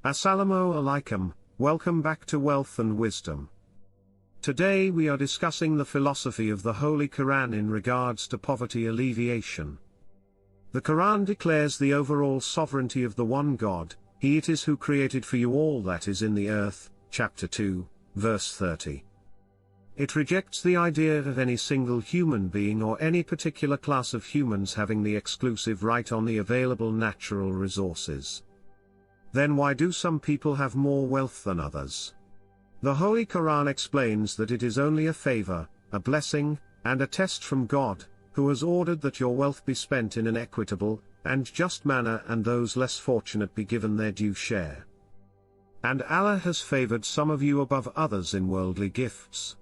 Assalamu alaikum, welcome back to Wealth and Wisdom. Today we are discussing the philosophy of the Holy Quran in regards to poverty alleviation. The Quran declares the overall sovereignty of the one God, He it is who created for you all that is in the earth, chapter 2, verse 30. It rejects the idea of any single human being or any particular class of humans having the exclusive right on the available natural resources. Then why do some people have more wealth than others? The Holy Quran explains that it is only a favor, a blessing, and a test from God, who has ordered that your wealth be spent in an equitable and just manner and those less fortunate be given their due share. And Allah has favored some of you above others in worldly gifts.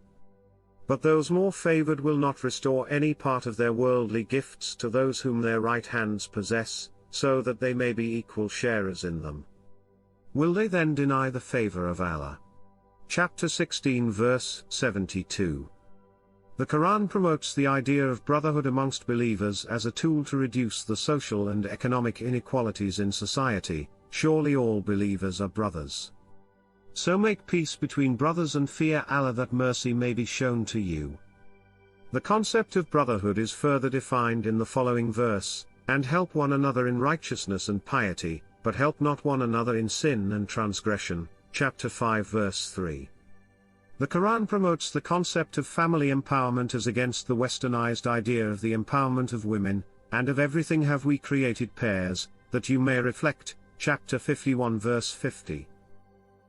But those more favored will not restore any part of their worldly gifts to those whom their right hands possess, so that they may be equal sharers in them. Will they then deny the favor of Allah? Chapter 16 verse 72. The Quran promotes the idea of brotherhood amongst believers as a tool to reduce the social and economic inequalities in society. Surely all believers are brothers. So make peace between brothers and fear Allah that mercy may be shown to you. The concept of brotherhood is further defined in the following verse, and help one another in righteousness and piety, but help not one another in sin and transgression, chapter 5 verse 3. The Quran promotes the concept of family empowerment as against the westernized idea of the empowerment of women, and of everything have we created pairs, that you may reflect, chapter 51 verse 50.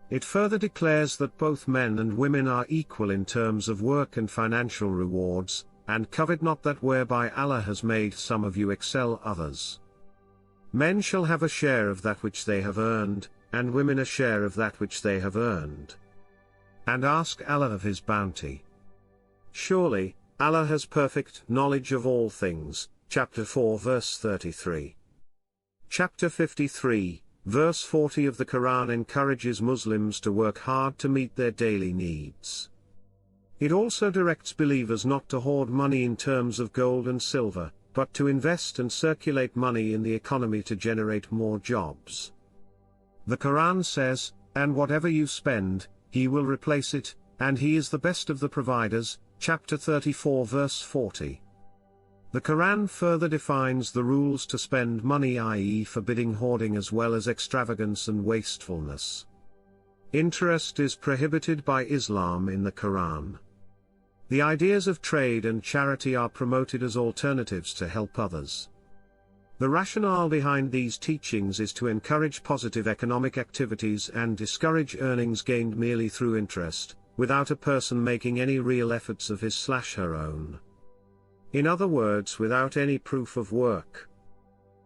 It further declares that both men and women are equal in terms of work and financial rewards, and covet not that whereby Allah has made some of you excel others. Men shall have a share of that which they have earned, and women a share of that which they have earned. And ask Allah of His bounty. Surely, Allah has perfect knowledge of all things, chapter 4 verse 33. Chapter 53, verse 40 of the Quran encourages Muslims to work hard to meet their daily needs. It also directs believers not to hoard money in terms of gold and silver, but to invest and circulate money in the economy to generate more jobs. The Quran says, and whatever you spend, He will replace it, and He is the best of the providers, chapter 34 verse 40. The Quran further defines the rules to spend money, i.e. forbidding hoarding as well as extravagance and wastefulness. Interest is prohibited by Islam in the Quran. The ideas of trade and charity are promoted as alternatives to help others. The rationale behind these teachings is to encourage positive economic activities and discourage earnings gained merely through interest, without a person making any real efforts of his/her own. In other words, without any proof of work.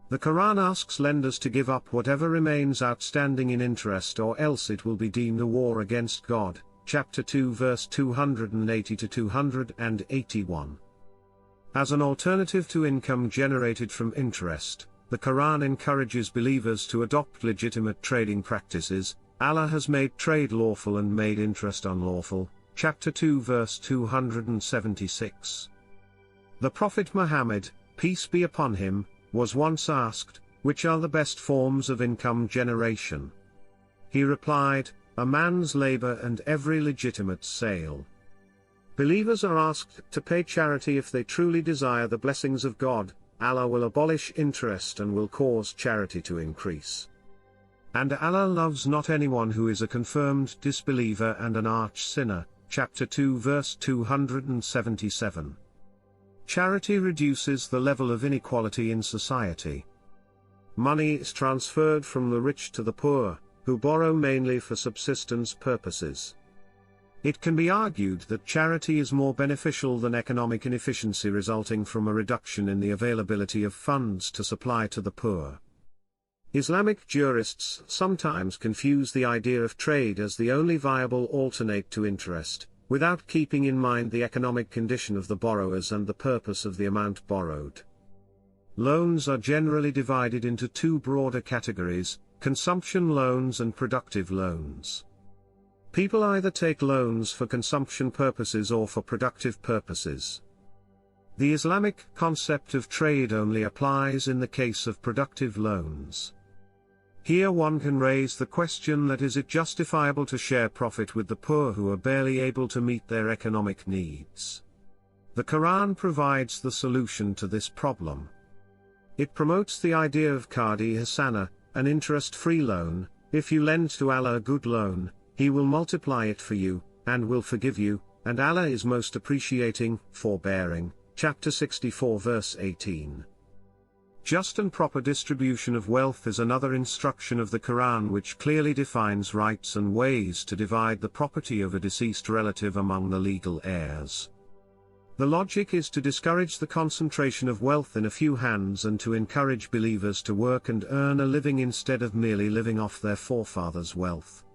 The Quran asks lenders to give up whatever remains outstanding in interest, or else it will be deemed a war against God, chapter 2 verse 280 to 281. As an alternative to income generated from interest, the Quran encourages believers to adopt legitimate trading practices. Allah has made trade lawful and made interest unlawful, chapter 2 verse 276. The Prophet Muhammad, peace be upon him, was once asked, which are the best forms of income generation? He replied, a man's labor and every legitimate sale. Believers are asked to pay charity if they truly desire the blessings of God. Allah will abolish interest and will cause charity to increase. And Allah loves not anyone who is a confirmed disbeliever and an arch sinner, chapter 2 verse 277. Charity reduces the level of inequality in society. Money is transferred from the rich to the poor, who borrow mainly for subsistence purposes. It can be argued that charity is more beneficial than economic inefficiency resulting from a reduction in the availability of funds to supply to the poor. Islamic jurists sometimes confuse the idea of trade as the only viable alternate to interest, without keeping in mind the economic condition of the borrowers and the purpose of the amount borrowed. Loans are generally divided into two broader categories: consumption loans and productive loans. People either take loans for consumption purposes or for productive purposes. The Islamic concept of trade only applies in the case of productive loans. Here one can raise the question that is it justifiable to share profit with the poor who are barely able to meet their economic needs? The Quran provides the solution to this problem. It promotes the idea of Qadi Hasana, an interest-free loan. If you lend to Allah a good loan, He will multiply it for you, and will forgive you, and Allah is most appreciating, forbearing. Chapter 64 verse 18. Just and proper distribution of wealth is another instruction of the Quran which clearly defines rights and ways to divide the property of a deceased relative among the legal heirs. The logic is to discourage the concentration of wealth in a few hands and to encourage believers to work and earn a living instead of merely living off their forefathers' wealth.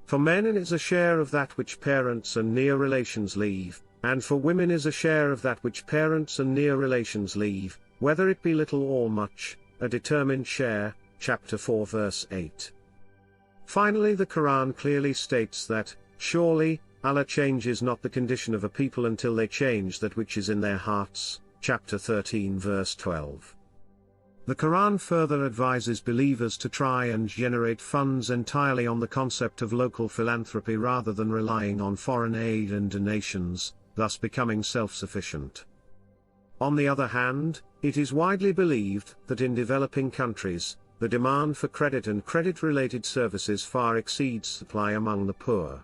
For men it is a share of that which parents and near relations leave, and for women is a share of that which parents and near relations leave, whether it be little or much, a determined share. Chapter 4 verse 8. Finally, the Quran clearly states that, surely, Allah changes not the condition of a people until they change that which is in their hearts. Chapter 13 verse 12. The Quran further advises believers to try and generate funds entirely on the concept of local philanthropy rather than relying on foreign aid and donations, thus becoming self-sufficient. On the other hand, it is widely believed that in developing countries, the demand for credit and credit-related services far exceeds supply among the poor.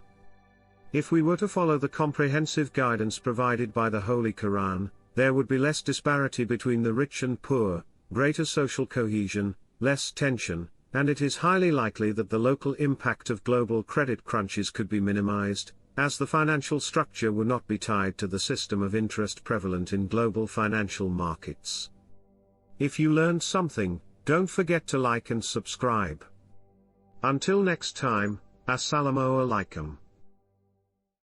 If we were to follow the comprehensive guidance provided by the Holy Quran, there would be less disparity between the rich and poor, greater social cohesion, less tension, and it is highly likely that the local impact of global credit crunches could be minimized, as the financial structure would not be tied to the system of interest prevalent in global financial markets. If you learned something, don't forget to like and subscribe. Until next time, Assalamu alaikum.